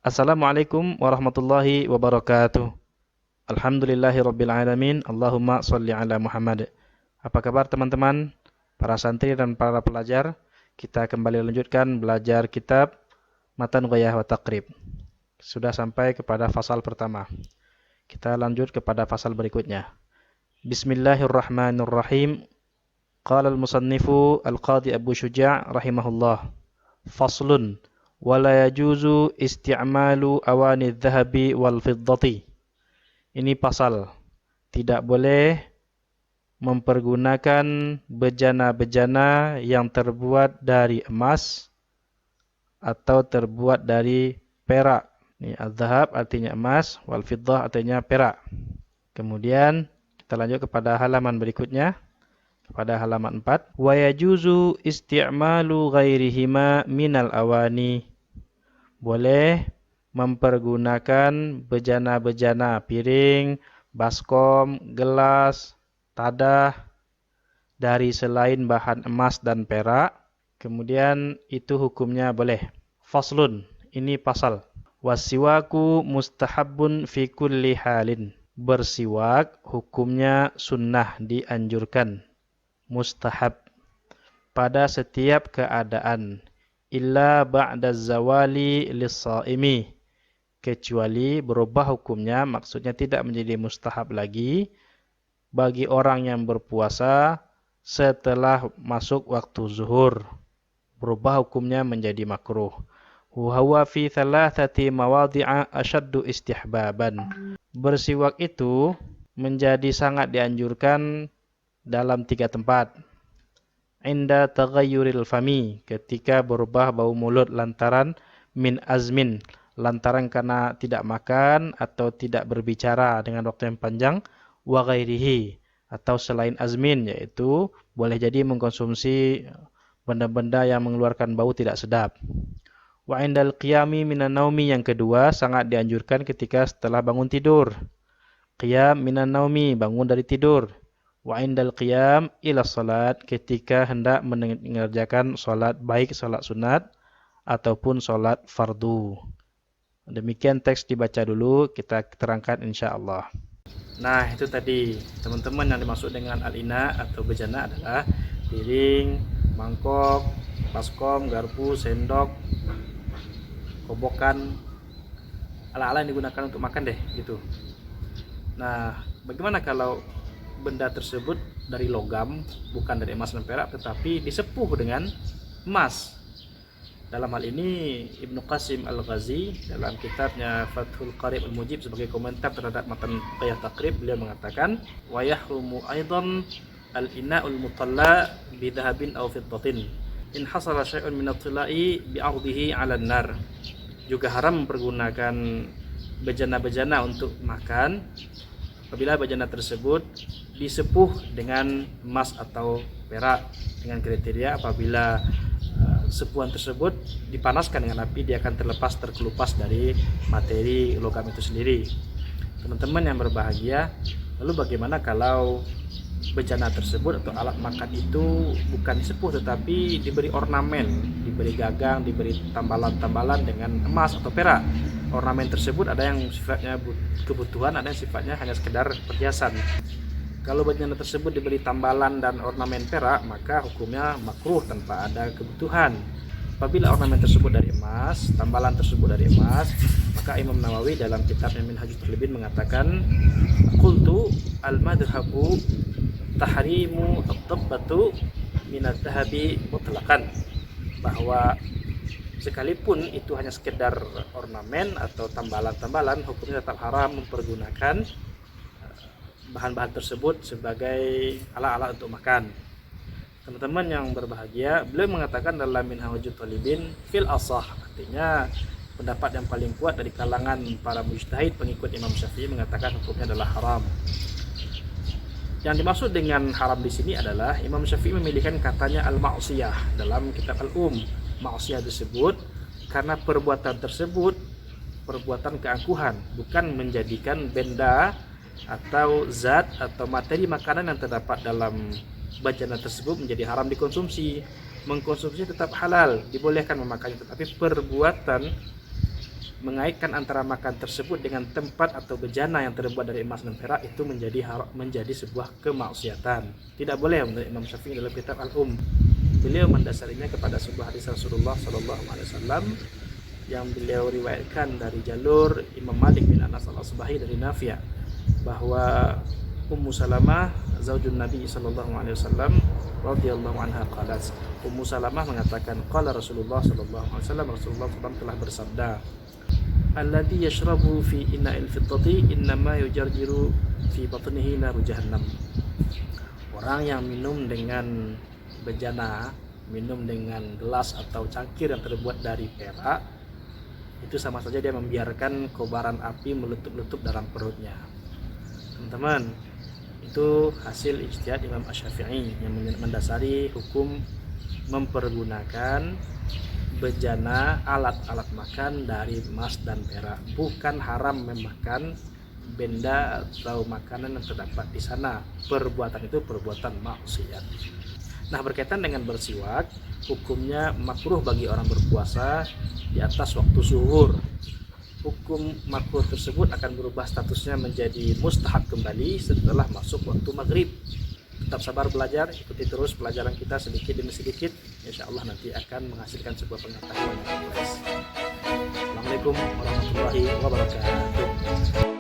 Assalamualaikum warahmatullahi wabarakatuh. Alhamdulillahi rabbil alamin. Allahumma sholli ala Muhammad. Apa kabar teman-teman, para santri dan para pelajar? Kita kembali lanjutkan belajar kitab Matan Ghayah wa Taqrib. Sudah sampai kepada fasal pertama. Kita lanjut kepada fasal berikutnya. Bismillahirrahmanirrahim. Qala al-musannifu al-qadi Abu Syuja' rahimahullah. Faslun. Wala yajuzu isti'malu awani dhahabi wal fiddati. Ini pasal. Tidak boleh mempergunakan bejana-bejana yang terbuat dari emas atau terbuat dari perak. Ini al-dhahab artinya emas, wal fiddah artinya perak. Kemudian kita lanjut kepada halaman berikutnya. Pada halaman 4, wa yajuzu isti'malu ghairihima minal awani. Boleh mempergunakan bejana-bejana piring, baskom, gelas, tadah dari selain bahan emas dan perak. Kemudian itu hukumnya boleh. Faslun, ini pasal. Wasiwaku mustahabbun fi kulli halin. Bersiwak hukumnya sunnah, dianjurkan. Mustahab pada setiap keadaan, illa ba'da zawali lis-shaimi, kecuali berubah hukumnya, maksudnya tidak menjadi mustahab lagi bagi orang yang berpuasa setelah masuk waktu zuhur, berubah hukumnya menjadi makruh. Huwa fi thalathati mawadhi'a ashaddu istihbaban. Bersiwak itu menjadi sangat dianjurkan dalam 3 tempat. Inda taghayyuril fami, ketika berubah bau mulut lantaran min azmin, lantaran karena tidak makan atau tidak berbicara dengan waktu yang panjang, wa ghairihi, atau selain azmin, yaitu boleh jadi mengkonsumsi benda-benda yang mengeluarkan bau tidak sedap. Wa indal qiyami minan naumi, yang kedua sangat dianjurkan ketika setelah bangun tidur. Qiyam minan naumi, bangun dari tidur. Wa indal qiyam ila salat, ketika hendak mengerjakan salat, baik salat sunat ataupun salat fardu. Demikian teks dibaca dulu, kita terangkan insyaallah. Nah, itu tadi teman-teman yang dimaksud dengan al-ina atau bejana adalah piring, mangkok, baskom, garpu, sendok, kobokan, ala-ala yang digunakan untuk makan deh gitu. Nah, bagaimana kalau benda tersebut dari logam, bukan dari emas dan perak, tetapi disepuh dengan emas? Dalam hal ini Ibnu Qasim Al-Ghazi dalam kitabnya Fathul Qarib Al-Mujib sebagai komentar terhadap Matan Ghayah Taqrib, beliau mengatakan wa yahrumu aidan al-ina'ul mutalla bi dhahabin aw fiddatin in hasala syai'un min at-tila'i bi 'ardihi 'ala an-nar. Juga haram mempergunakan bejana-bejana untuk makan apabila bejana tersebut disepuh dengan emas atau perak, dengan kriteria apabila sepuhan tersebut dipanaskan dengan api, dia akan terkelupas dari materi logam itu sendiri. Teman-teman yang berbahagia, lalu bagaimana kalau bejana tersebut atau alat makan itu bukan disepuh tetapi diberi ornamen, diberi gagang, diberi tambalan-tambalan dengan emas atau perak? Ornamen tersebut ada yang sifatnya kebutuhan, ada yang sifatnya hanya sekedar perhiasan. Kalau bejana tersebut diberi tambalan dan ornamen perak, maka hukumnya makruh tanpa ada kebutuhan. Apabila ornamen tersebut dari emas, tambalan tersebut dari emas, maka Imam Nawawi dalam kitabnya Minhajut Talibin mengatakan, qultu al-madhhabu tahrimu at-tabbatu min adh-dhahabi mutlaqan, bahwa sekalipun itu hanya sekedar ornamen atau tambalan-tambalan, hukumnya tetap haram mempergunakan bahan-bahan tersebut sebagai alat-alat untuk makan. Teman-teman yang berbahagia, beliau mengatakan dalam Minhajut Talibin fil asah, artinya pendapat yang paling kuat dari kalangan para mujtahid pengikut Imam Syafi'i mengatakan hukumnya adalah haram. Yang dimaksud dengan haram di sini adalah Imam Syafi'i memilihkan katanya al-ma'siyah dalam kitab al-Um. Ma'siyah disebut karena perbuatan tersebut perbuatan keangkuhan, bukan menjadikan benda atau zat atau materi makanan yang terdapat dalam bejana tersebut menjadi haram dikonsumsi. Mengkonsumsi tetap halal, dibolehkan memakannya, tetapi perbuatan mengaitkan antara makan tersebut dengan tempat atau bejana yang terbuat dari emas dan perak itu menjadi sebuah kemaksiatan. Tidak boleh menurut Imam Syafi'i dalam kitab Al-Um. Beliau mendasarinya kepada sebuah hadis Rasulullah SAW yang beliau riwayatkan dari jalur Imam Malik bin Anas al-Asbahi dari Nafi' bahwa Ummu Salamah zaujun Nabi SAW radhiyallahu anha qalat, Ummu Salamah mengatakan qala Rasulullah SAW, Rasulullah SAW telah bersabda, alladhi yashrabu fi inna'il fiddati innama yujarjiru fi batnihi naru jahannam. Orang yang minum dengan bejana, minum dengan gelas atau cangkir yang terbuat dari perak, itu sama saja dia membiarkan kobaran api meletup-letup dalam perutnya. Teman-teman, itu hasil ijtihad Imam Asy-Syafi'i yang mendasari hukum mempergunakan bejana, alat-alat makan dari emas dan perak. Bukan haram memakan benda atau makanan yang terdapat di sana. Perbuatan itu perbuatan maksiat. Nah, berkaitan dengan bersiwak, hukumnya makruh bagi orang berpuasa di atas waktu zuhur. Hukum makruh tersebut akan berubah statusnya menjadi mustahab kembali setelah masuk waktu maghrib. Tetap sabar belajar, ikuti terus pelajaran kita sedikit demi sedikit. Insya Allah nanti akan menghasilkan sebuah pengetahuan yang kompleks. Assalamualaikum warahmatullahi wabarakatuh.